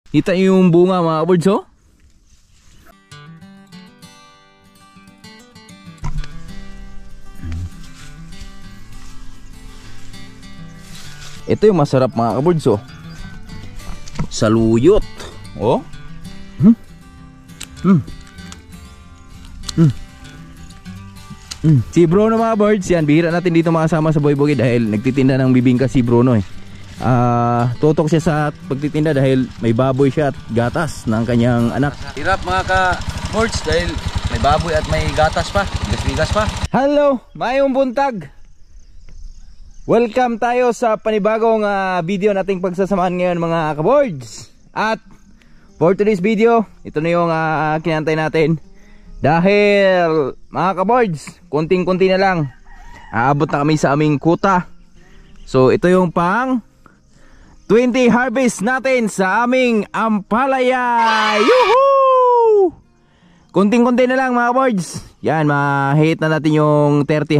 Kita nyo yung bunga mga kabords, oh. Ito yung masarap mga kabords, oh. Saluyot. Oh. Si Bruno mga birds, yan, bihira natin dito makasama sa Boy Bukid dahil nagtitinda ng bibingka si Bruno eh. Tutok siya sa pagtitinda dahil may baboy siya at gatas ng kanyang anak. Hirap mga ka-birds dahil may baboy at may gatas pa, bigas pa. Hello, mayong buntag. Welcome tayo sa panibagong video nating pagsasamahan ngayon mga ka-birds. At for today's video, ito na yung kinantay natin. Dahil mga ka-birds, kunting-kunti na lang aabot na kami sa aming kuta. So ito yung pang 20 harvest natin sa aming ampalaya. Yuhuu! Kunting-kunti na lang mga ka-birds. Yan, ma-hit na natin yung 30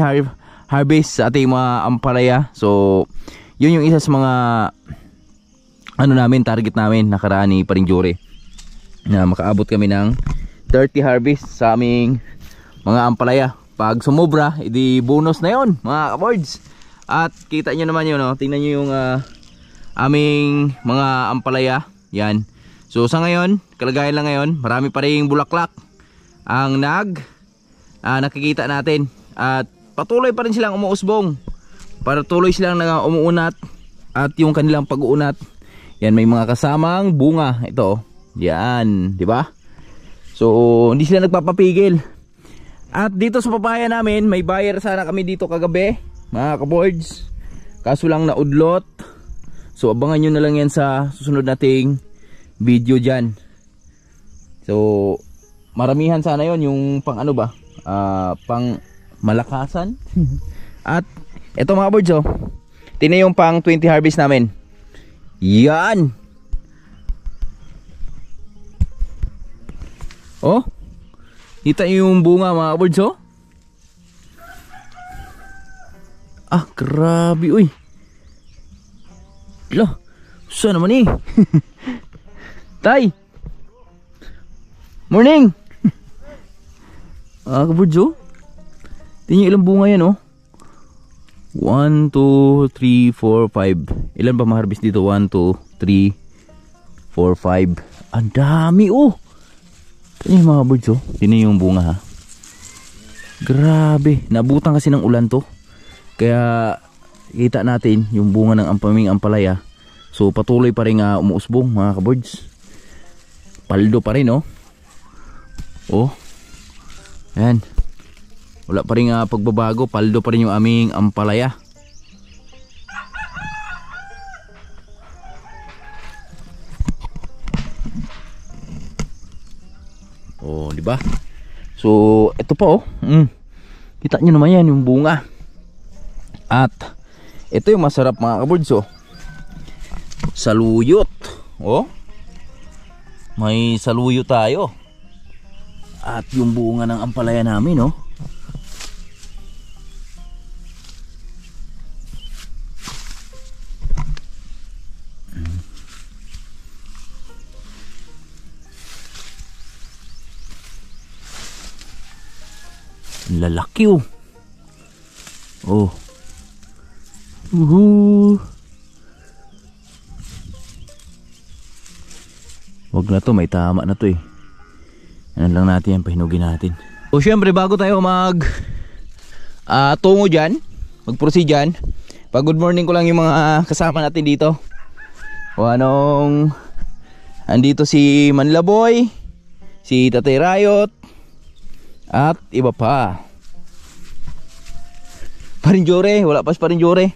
harvest sa ating mga ampalaya. So yun yung isa sa mga target namin nakaraan ni Paring Jory, na makaabot kami ng 30 harvest sa aming mga ampalaya. Pag sumobra, edi bonus na yon mga ka-birds. At kita nyo naman yun, no? Tingnan nyo yung aming mga ampalaya. Yan. So sa ngayon, kalagayan lang ngayon, marami pa rin bulaklak ang nakikita natin. At patuloy pa rin silang umuusbong. Patuloy silang umuunat. At yung kanilang pag-uunat, yan, may mga kasamang bunga. Ito, yan, di ba? So hindi sila nagpapapigil. At dito sa papaya namin, may buyer sana kami dito kagabi mga ka-birds, kaso lang naudlot. So abangan nyo na lang yan sa susunod nating video dyan. So maramihan sana yon, yung pang ano ba, pang malakasan. At eto mga birds, oh, tingnan yung pang 20 harvest namin. Yan. Oh, kita yung bunga mga birds, oh. Grabe, uy. Lah, saan naman eh. Tay, morning. Birds, oh. Tingnan ilang bunga yan, oh. 1, 2, 3, 4, 5. Ilan ba ma-harvest dito? 1, 2, 3, 4, 5. Ang dami, oh. Tingnan mga birds, oh. Tingnan yung bunga, ha. Grabe, nabutan kasi ng ulan to. Kaya kita natin yung bunga ng aming ampalaya. So patuloy pa rin umuusbong mga ka-birds. Paldo pa rin, oh. Oh. Ayan. Wala pa rin pagbabago, paldo pa rin yung aming ampalaya. Oh, di ba? So, ito pa, oh. Kita nyo naman yan, yung bunga. At ito yung masarap mga ka-birds, oh. Saluyot. Oh. May saluyot tayo. At yung bunga ng ampalaya namin, oh. Lalaki, oh. Oh. Wag na to, may tama na to eh. Ano lang natin yan, pahinugin natin. So syempre bago tayo tungo dyan, mag-proceed dyan, good morning ko lang yung mga kasama natin dito. Andito si Manlaboy, si Tatay Rayot, at iba pa. Paring Jory, wala pa si Paring Jory.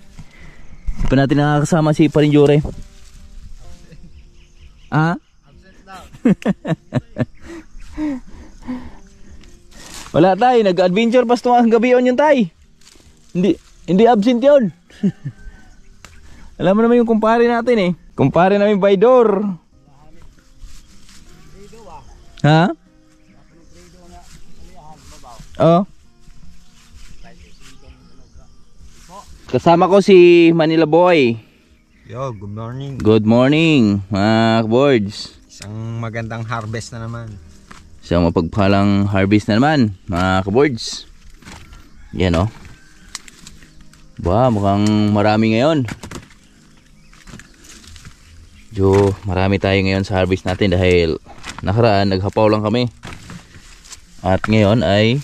Di pa natin nakakasama si Paring Jory. Absent daw. Wala tay, nag-adventure pa tumakas gabi yun tay. Hindi absent yun. Alam mo naman yung kumpare natin eh. Kumpare namin by door. Ha? Oh. Kasama ko si Manila Boy. Yo, good morning. Good morning mga birds. Isang magandang harvest na naman. Isang mapagpalang harvest na naman mga kaboards. Yan o. Ba, mukhang marami ngayon. Jo, marami tayo ngayon sa harvest natin dahil nakaraan naghapaw lang kami. At ngayon ay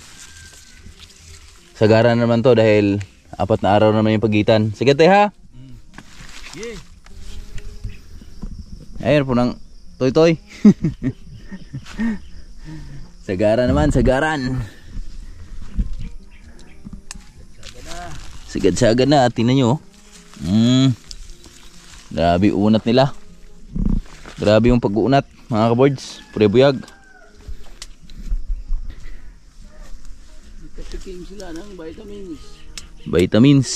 sagara naman to dahil 4 na araw naman yung pagitan. Sige tayo ha. Ayun po ng toy-toy. Sagara naman, sagaran. Sagad-sagad na, tingnan nyo. Grabe unat nila. Grabe yung pag-uunat mga kaboards. Pure-buyag. Nagkatikim sila ng vitamins. Vitamins.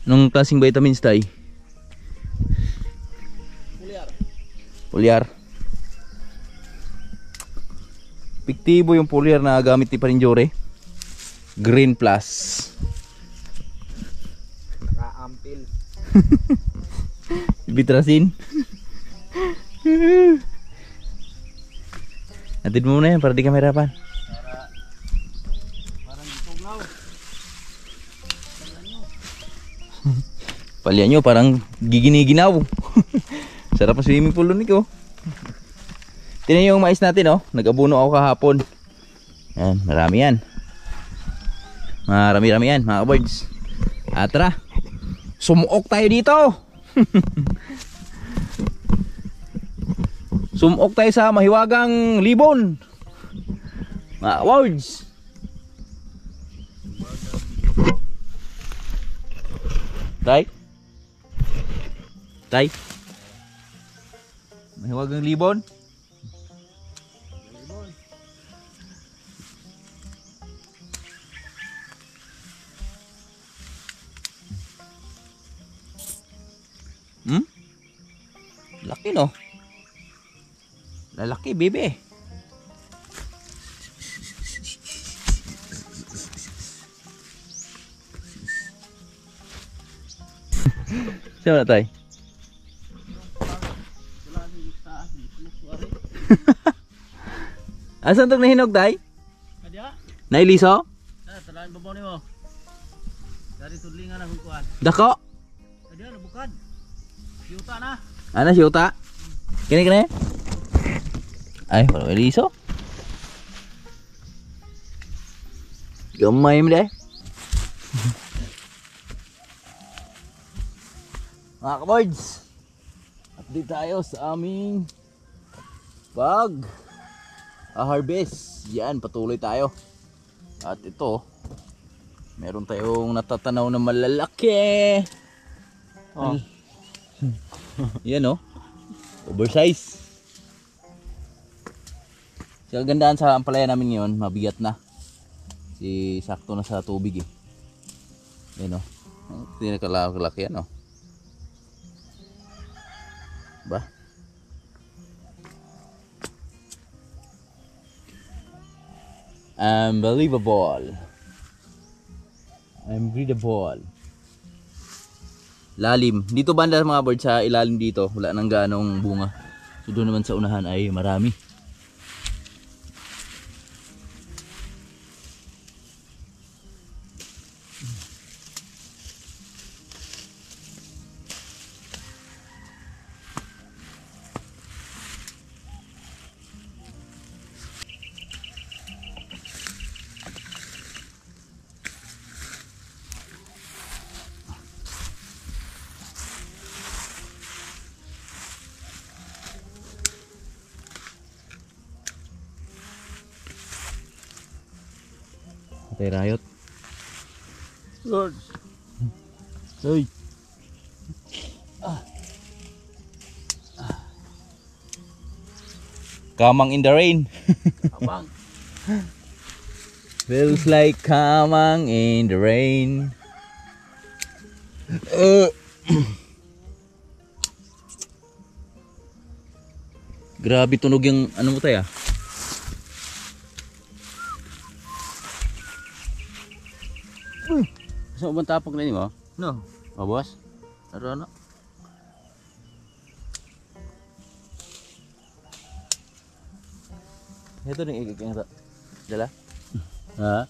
Anong klaseng vitamins tayo? Pulyar. Pulyar. Epektibo yung pulyar na gamit ni Parinjore. Green Plus. Raampil. Bitrasin. Natin mo muna yan para di kami harapan. Parang gitugnaw. Palya nyo parang giginiginaw. Sarap ang swimming pool nun ko. Tingnan yung mais natin oh. Nag-abuno ako kahapon. Yan, marami yan. Marami-rami yan mga kaboards. At tara, sumuok tayo dito. Sumuok tayo sa mahiwagang libon mga kaboards. Tay? Tay? Mahiwagang libon? Laki no. Lalaki bebe. Siapa na tay? Asan tong nahinog tay? Kadya? Nailiso? Talaan babaw nimo. Dari tudlingan na kuan. Dako? Kadya nabukad. Yuta na. Ana siyuta? Kini. Ay, wala nailiso. Gamay mo deh. Mga kaboards, update tayo sa aming harvest. Yan, patuloy tayo. At ito, meron tayong natatanaw na malalaki. Oh. Yan oh, oversize. Sa kagandahan sa ampalaya namin ngayon, mabigat na. Sakto na sa tubig eh. Yan oh, hindi na kalaki yan oh. Ba? Unbelievable. Lalim. Dito banda mga bird sa ilalim dito, wala nang ganong bunga. So doon naman sa unahan ay marami. Patay rayot. Lord. Uy. Kamang in the rain. Abang. Feels like kamang in the rain. Grabe tunog yung ano mo tayo. Sa ubang tapok na nimo? No. Oh, boss. Ano? Ito ning igiging ito. Dala? Ha?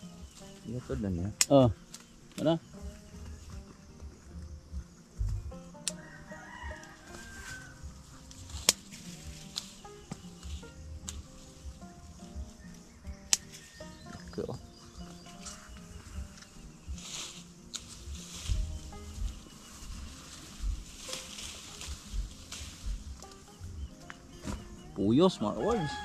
Ito na niya. Oh. Ano? Okay, oh. Puyos mga words.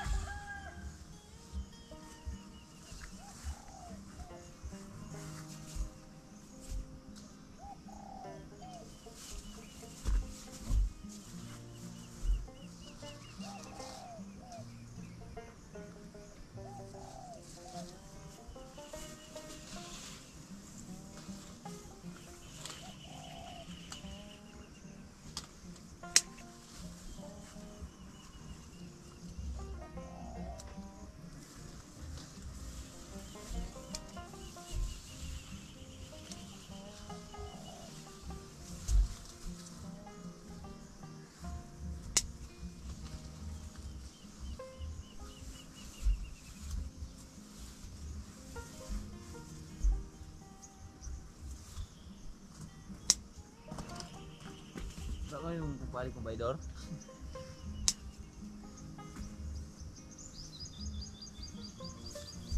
Saan yung kupali kong baydor?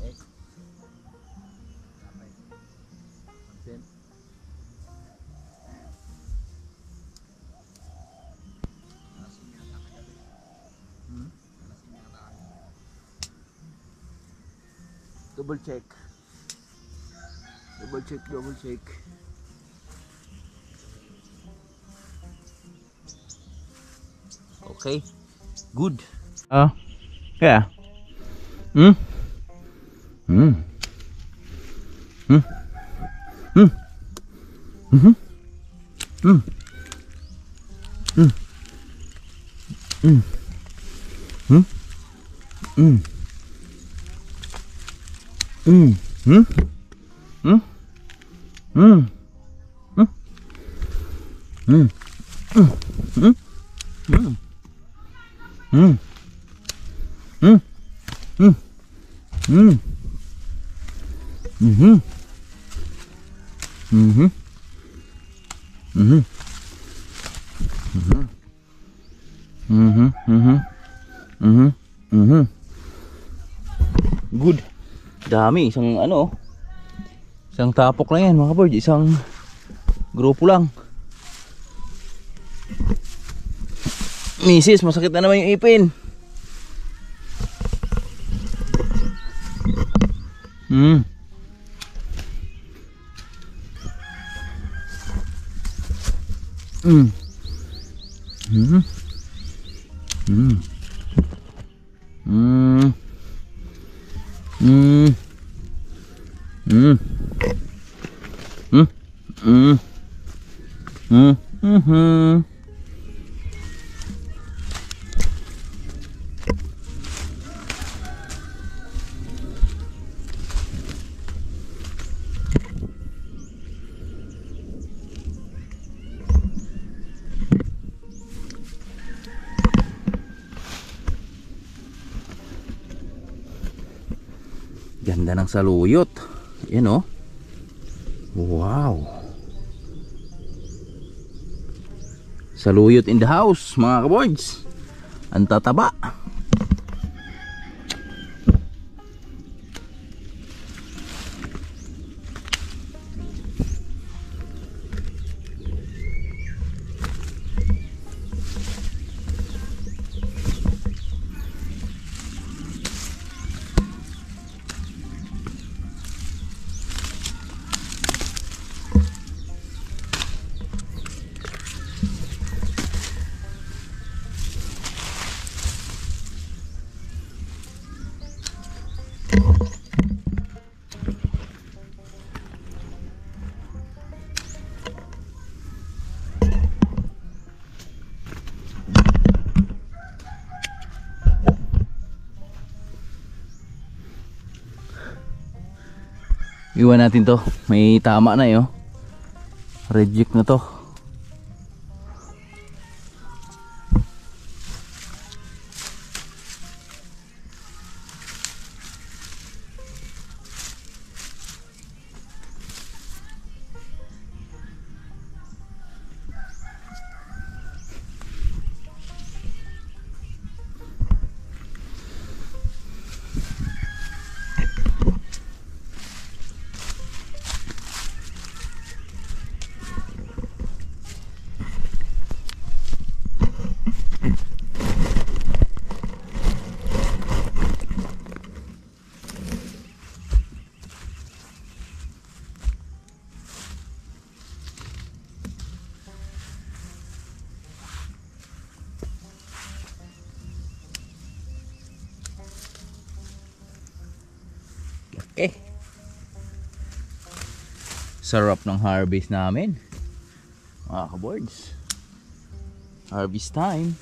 Eh? Absent? Double check. Double check, double check. Okay. Good. Yeah. Hmm. Hmm. Hmm. Hmm. Mhm. Hmm. Hmm. Hmm. Hmm. Hmm. Hmm. Hmm. Hmm. Hmm. Hmm. Hmm. Hmm. Mm. Mm. Mm. Mm. Mhm. Mhm. Mhm. Mhm. Mhm. Mhm. Mhm. Mhm. Good. Dami, isang ano. Isang tapok lang yan mga board, isang grupo lang. Misis, masakit na naman yung ipin. Hmm. Hmm. Hmm. Hmm. Hmm. Hmm. Hmm. Hmm. Hmm. Hmm. Hmm. Ganda ng saluyot. Yan oh. Wow. Saluyot in the house mga kaboards. Ang tataba. Iwan natin to. May tama na yun. Reject na to. Okay. Sarap ng harvest namin. Mga kaboards. Harvest time.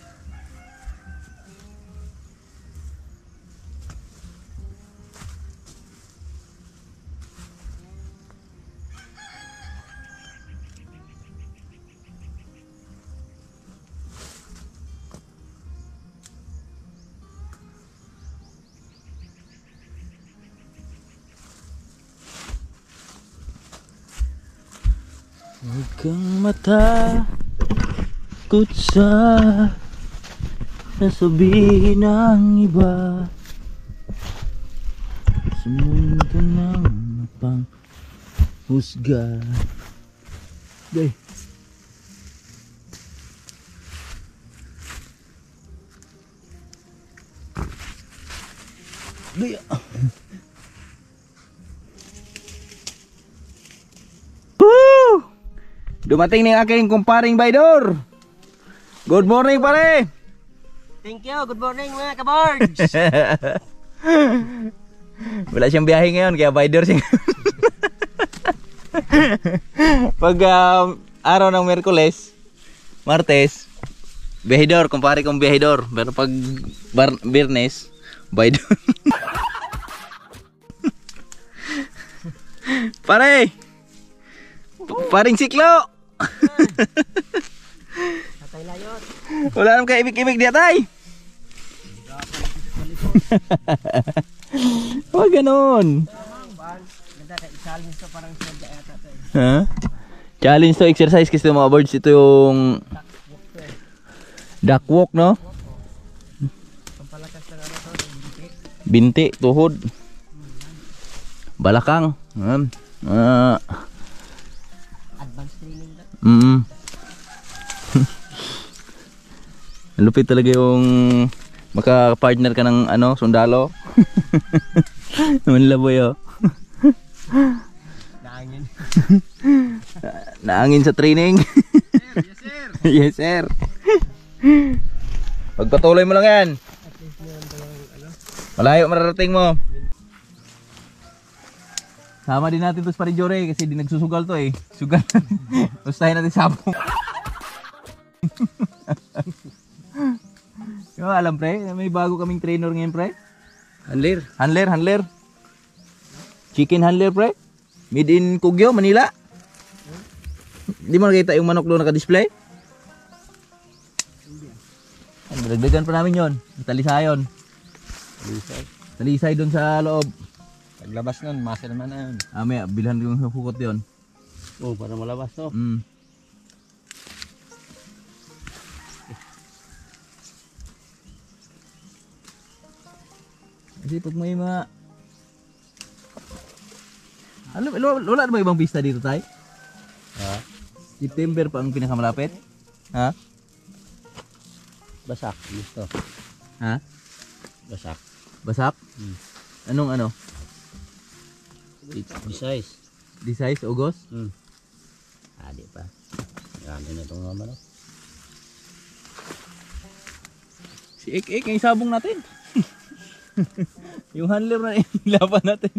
Huwag kang matakot sa sasabihin ng iba sa mundo ng mapanghusga. Day. Day. Woo! Dumating ng aking kumparing Baydor. Good morning pare. Thank you. Good morning mga kabards. Wala siyang biyahe ngayon kaya Baydor siya. Pag araw ng Miyerkules, Martes, Biyahidor, kumpare kong Biyahidor. Pero pag Biyernes, Baydor. Pare! Paring siklo! Tatay layot. Wala naman kaibig-ibig diya tay. Huwag ganun. Ganda ka i-challenge to parang sadya yata to. Ha? Challenge to exercise kasi mga birds. Ito yung duck walk, no? Pampalakas na to, Binti, tuhod, balakang. advanced training na. Lupit talaga yung maka-partner ka ng sundalo. Manlaboy oh. Naangin. Naangin sa training. Yes sir. Yes sir. Pagpatuloy mo lang yan. At least meron tayong Malayo mararating mo. Sama din natin to sa Parijore kasi di nagsusugal to eh. Sugal. Ustahin natin sabong. Alam pre, may bago kaming trainer ngayon pre. Handler. Chicken handler pre. Made in Kugyo, Manila. Di mo nakita yung manok doon naka-display? Dagdagan pa namin yon. Talisayon. Talisay doon sa loob. Paglabas nun, masa naman na yun. May bilhan yung hukot yon. Oh, para malabas to. Kasi pag may mga wala na ba ibang pista dito tay? Ha? September pa ang pinakamalapit? Ha? Basak. Gusto. Ha? Basak. Basak? Anong Besides. 16 August? Di pa. Ganda na itong naman. Si Ek yung sabong natin. Yung handler na ilaban natin.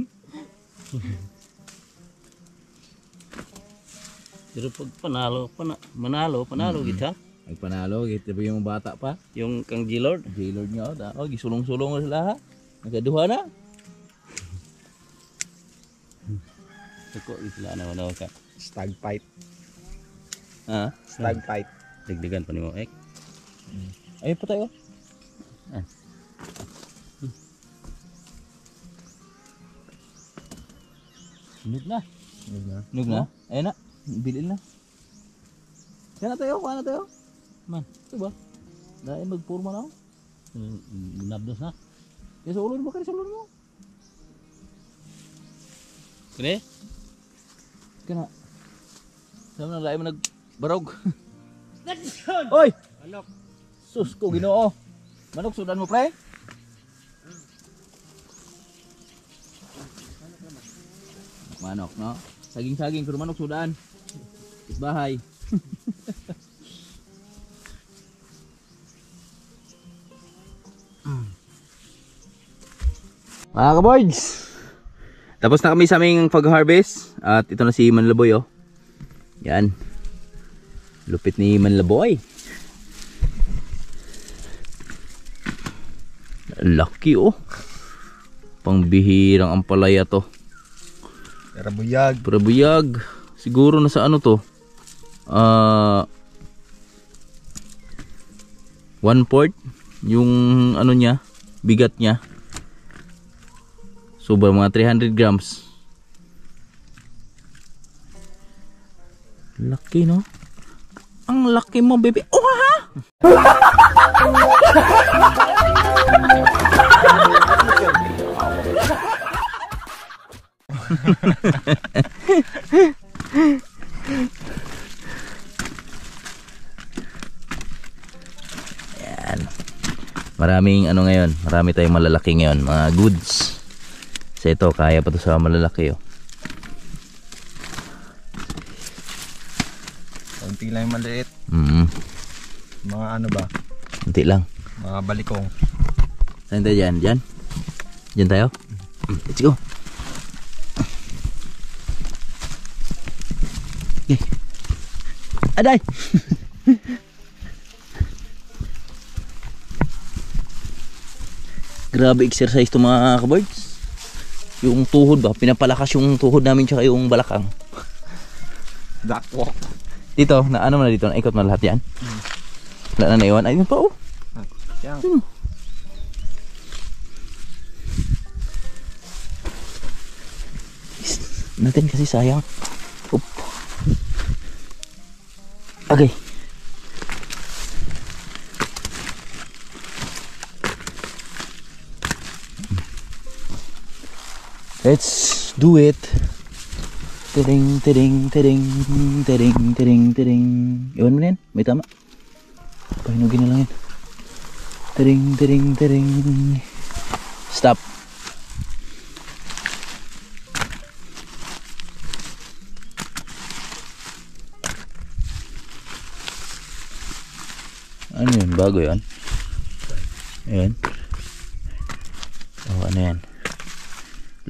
Pero pag manalo kita. Nagpanalo, gitu ba yung bata pa? Yung kang G-Lord. J-Lord nga, gisulong-sulong na sila ha. Nagaduha na. Suko, sila na ka. Stag fight. Ha? Stag fight. Dagdagan pa ni mo, Ek. Ayun pa tayo. Nug na. Nug na? Ayun na. Bilil na. Kaya na tayo, kuha na tayo. Man. Ito ba? Dahil magpurma na ako. Nabdos na. Kaya sa ulo mo, kaya sa ulo mo. Kaya? Kaya na. Sabi na, lahi mo nagbarog. Oy! Manok. Sus ko, Ginoo. Manok, sudan mo, pre? Manok, no? Saging-saging, pero manok, sudan. Bahay. Mga kaboys, Tapos na kami sa aming pag-harvest. At ito na si Manlaboy, oh. Yan. Lupit ni Manlaboy. Lucky, oh. Pangbihirang ampalaya to. Karabuyag. Parabuyag. Siguro nasa ano to? 1/4 yung ano niya, bigat niya. So mga 300 grams. Laki, no? Ang laki mo, baby. Oh, ha? Yan. Maraming ano ngayon, marami tayong malalaki ngayon, mga goods. Kasi ito, kaya pa to sa malalaki, oh. Konti lang yung maliit. Mga ano ba? Kunti lang. Mga balikong. Saan tayo dyan? Dyan? Dyan tayo? Let's go. Okay. Aday! Grabe exercise to mga kabards. Yung tuhod ba? Pinapalakas yung tuhod namin tsaka yung balakang. Duck walk. Dito, na ano mo na dito? Naikot mo lahat yan? Wala na naiwan? Ayun pa, oh. Yan. Natin kasi sayang. Oop. Okay. Let's do it. Tering tering tering tering tering tering. Iwan mo na yan. May tama. Pahinugin na lang yan. Tering tering tering. Stop. Ano yun? Bago yun? Ayan. Oh, ano yan?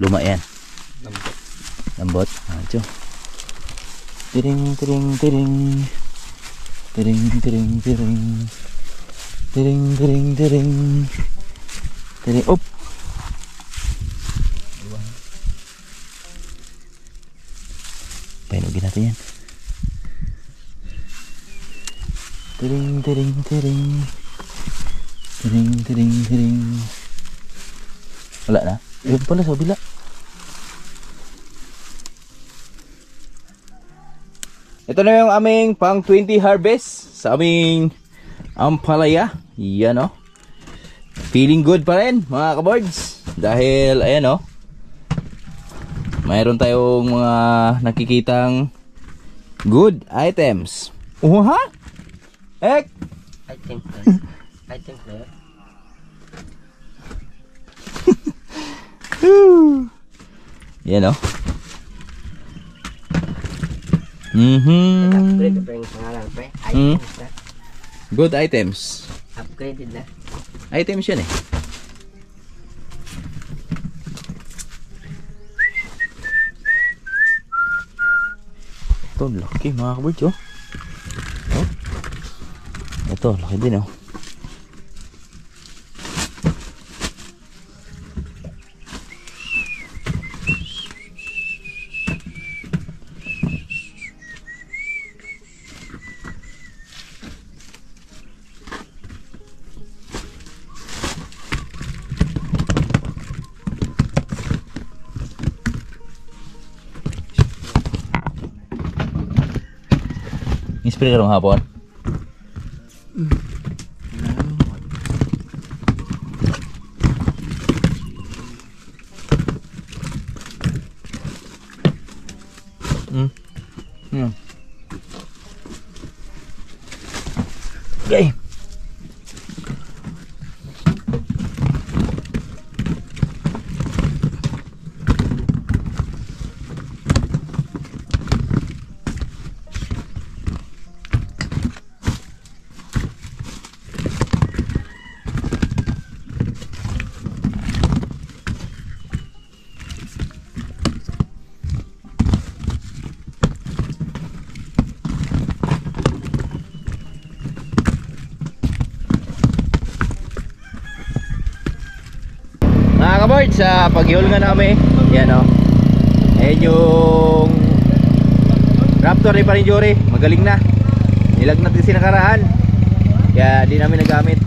Luma yan. Lambot. Lambot. Ito. Tiring, tiring, tiring. Tiring, tiring, tiring. Tiring, tiring, tiring. Tiring. Op! Pahinugin natin yan. Tiring, tiring, tiring. Tiring, tiring, tiring. Wala na? Ayun pala sa bila. Ito na yung aming pang 20 harvest sa aming ampalaya. Yan, oh. Feeling good pa rin mga kaboards. Dahil ayan, oh. Mayroon tayong mga nakikitang good items. Oh, ha? Ek? I think that. Yan, oh. Upgrade pa yung pangalan pa eh. Items na. Good items. Upgraded na. Items yan, eh. Ito, laki mga kabards, oh. Oh. Ito, laki din, oh. Spray ka rong hapon? Okay. Mga kaboard, sa paghihol nga namin, yan o. Ayan yung Raptor ni Paring Jory. Magaling na. Nilag natin sinakaraan. Kaya di namin nagamit.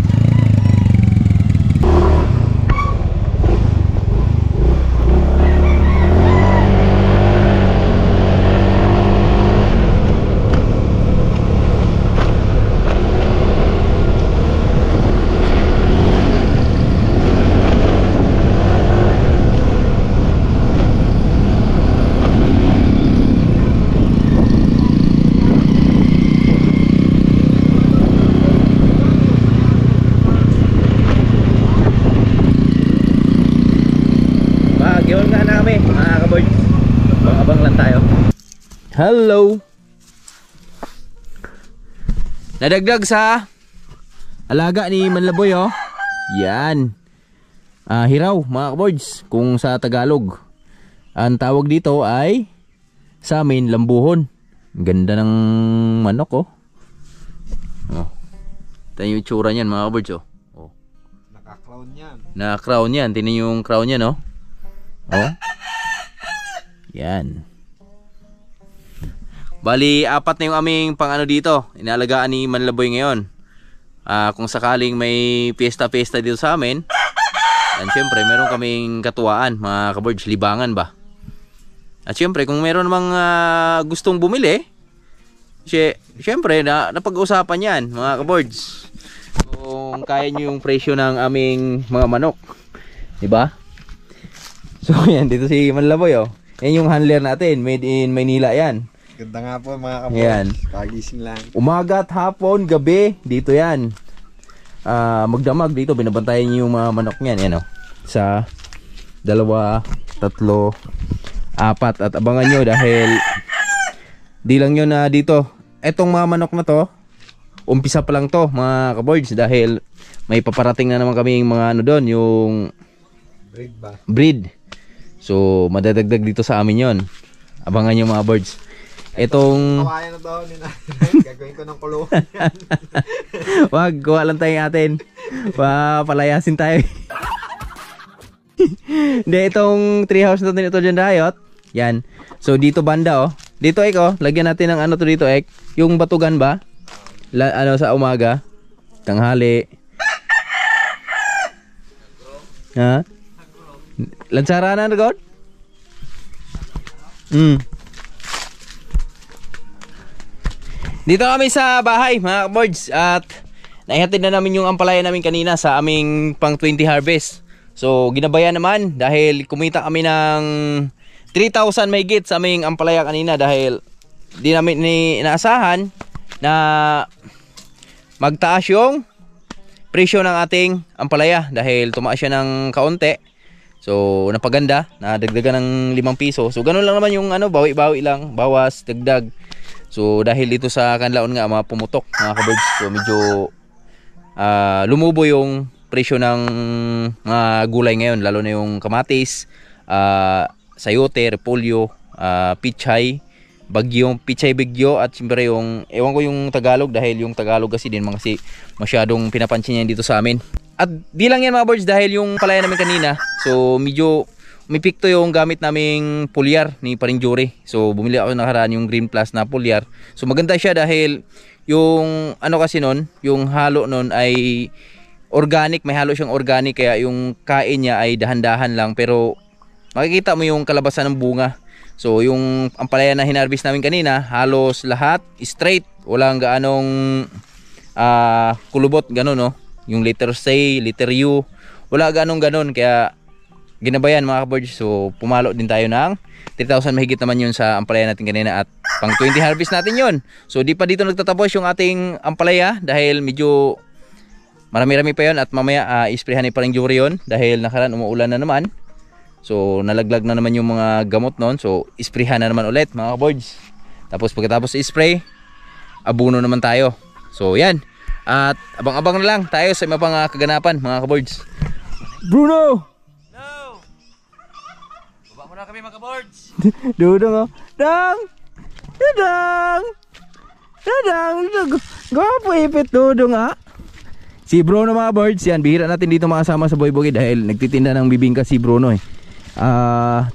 Hello. Nadagdag sa alaga ni Manlaboy oh. Yan. Hiraw mga kaboards kung sa Tagalog. Ang tawag dito ay sa amin lambuhon. Ganda ng manok oh. Oh. Ito yung itsura niyan mga kaboards oh. Oh. Naka-crown yan. Naka-crown yan. Tingnan yung crown niya no. Oh. Yan. Bali, 4 na yung aming pang-ano dito. Inaalagaan ni Manlaboy ngayon. Kung sakaling may piyesta-piyesta dito sa amin, and syempre, meron kaming katuwaan, mga kaboards, libangan ba? At syempre, kung meron namang gustong bumili, syempre, napag-uusapan yan, mga kaboards. Kung kaya nyo yung presyo ng aming mga manok. Diba? So, yan, dito si Manlaboy, oh. Yan yung handler natin, made in Maynila yan. Ganda nga po mga kaboards. Yan. Pagising lang. Umaga at hapon, gabi, dito yan. Magdamag dito, binabantayan niyo yung mga manok niyan. Yan o. Sa 2, 3, 4. At abangan nyo dahil di lang yun na dito. Etong mga manok na to, umpisa pa lang to mga kaboards. Dahil may paparating na naman kami yung mga ano doon, yung Breed ba? Breed. So madadagdag dito sa amin yon. Abangan nyo mga birds. Itong kawayan na to ni nanay. Gagawin ko ng kulungan yan. wag, kuha lang tayo atin. Palayasin tayo. Hindi, itong treehouse natin ito dyan dayot. Yan. So dito banda oh. Dito oh, lagyan natin ng ano to dito yung batugan ba? Ano sa umaga, tanghali. Ha? Lansaranan na God? Dito kami sa bahay mga boards at naihatid na namin yung ampalaya namin kanina sa aming pang 20 harvest. So ginabayan naman dahil kumita kami ng 3,000 may git sa aming ampalaya kanina dahil di namin inaasahan na magtaas yung presyo ng ating ampalaya dahil tumaas siya ng kaunti. So napaganda, nadagdagan ng 5 piso. So ganun lang naman yung ano, bawi-bawi lang, bawas, dagdag. So dahil dito sa kanlaon nga mga pumutok mga kabirds, so medyo lumubo yung presyo ng mga gulay ngayon, lalo na yung kamatis, sayote, repolyo, pichay, bagyo at siyempre yung ewan ko yung Tagalog dahil yung Tagalog kasi din kasi masyadong pinapansin niya dito sa amin. At di lang yan mga birds dahil yung palaya namin kanina, so medyo umipikto yung gamit naming pulyar ni Paring Jory. So bumili ako nakaraan yung Green Plus na pulyar. So maganda siya dahil yung ano kasi nun, yung halo nun ay organic, may halo siyang organic kaya yung kain niya ay dahan-dahan lang pero makikita mo yung kalabasan ng bunga. So yung ampalaya na hinarvest namin kanina, halos lahat straight, walang gaanong kulubot gano'n no. Yung letter C, letter U, wala gaanong ganon kaya ginabayan mga kabirds. So pumalo din tayo ng 3,000 mahigit naman yun sa ampalaya natin kanina at pang 20 harvest natin yun. So di pa dito nagtatapos yung ating ampalaya dahil medyo marami-rami pa yun at mamaya isprehan ni Paring Jory yun dahil nakaraan umuulan na naman. So nalaglag na naman yung mga gamot noon. So isprehan na naman ulit mga kabirds. Tapos pagkatapos spray, abuno naman tayo. So yan. At abang-abang na lang tayo sa mga kaganapan mga kabirds. Bruno! No! Baba muna kami mga kabirds. Dudong oh. Dang! Dudong! Dudong! Gwapo ipit Dudong ah. Si Bruno mga birds, yan, bihira natin dito makasama sa Boy-Bukid dahil nagtitinda ng bibingka si Bruno eh.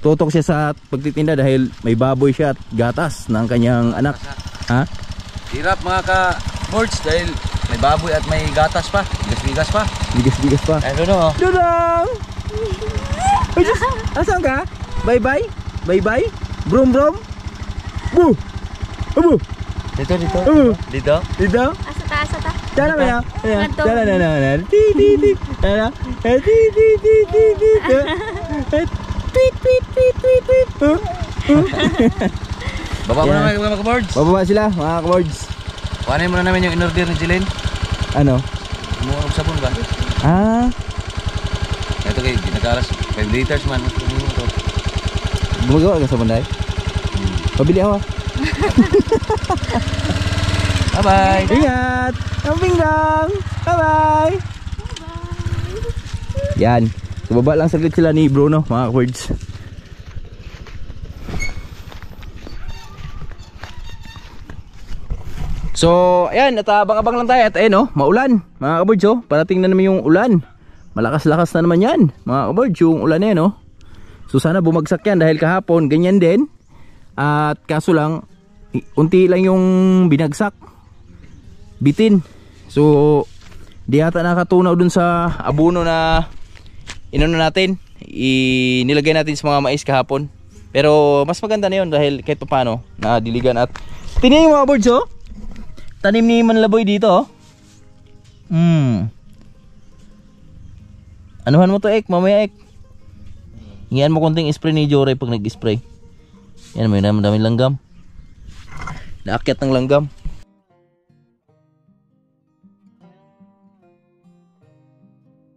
Tutok siya sa pagtitinda dahil may baboy siya at gatas ng kanyang anak. Ha? Hirap mga ka-boards dahil may baboy at may gatas pa. Bigas-bigas pa. Bigas-bigas pa. Ay, Bruno. Dudong! Ay, Diyos! Asan ka? Bye-bye? Bye-bye? Brum-brum? Bu! Abu! Dito. Dito? Dito? Asa ta. Tara mo na. Ganto. Tara na. Ti. Tara. Ti. Baba mo Yeah. naman mga ka-boards. Bababa sila mga ka-boards. Kuhanin mo na namin yung in-order ni Jillian. Ano? Kumuha ng sabon ba? Ito kayo, ginagalas 5 liters man. Gumagawa ka sa banday? Pabili ako. Bye-bye. Ingat! Ang pinggang! Bye-bye! Yan. Sa baba lang saglit sila ni Bruno, mga ka-boards. So, ayan, at abang-abang lang tayo. At ayun, maulan, mga ka-boards, parating na naman yung ulan. Malakas-lakas na naman yan, mga ka-boards, yung ulan na yan, So, sana bumagsak yan dahil kahapon, ganyan din. At kaso lang, unti lang yung binagsak. Bitin. So, di yata nakatunaw dun sa abono na inano natin. Nilagay natin sa mga mais kahapon. Pero, mas maganda na yun dahil kahit pa paano, nadiligan at tingnan yung mga birds, tanim ni Manlaboy dito, Anuhan mo to, Ek, mamaya, Ek. Hingian mo konting spray ni Jory pag nag-spray. Yan, may daming langgam. Naakyat ng langgam.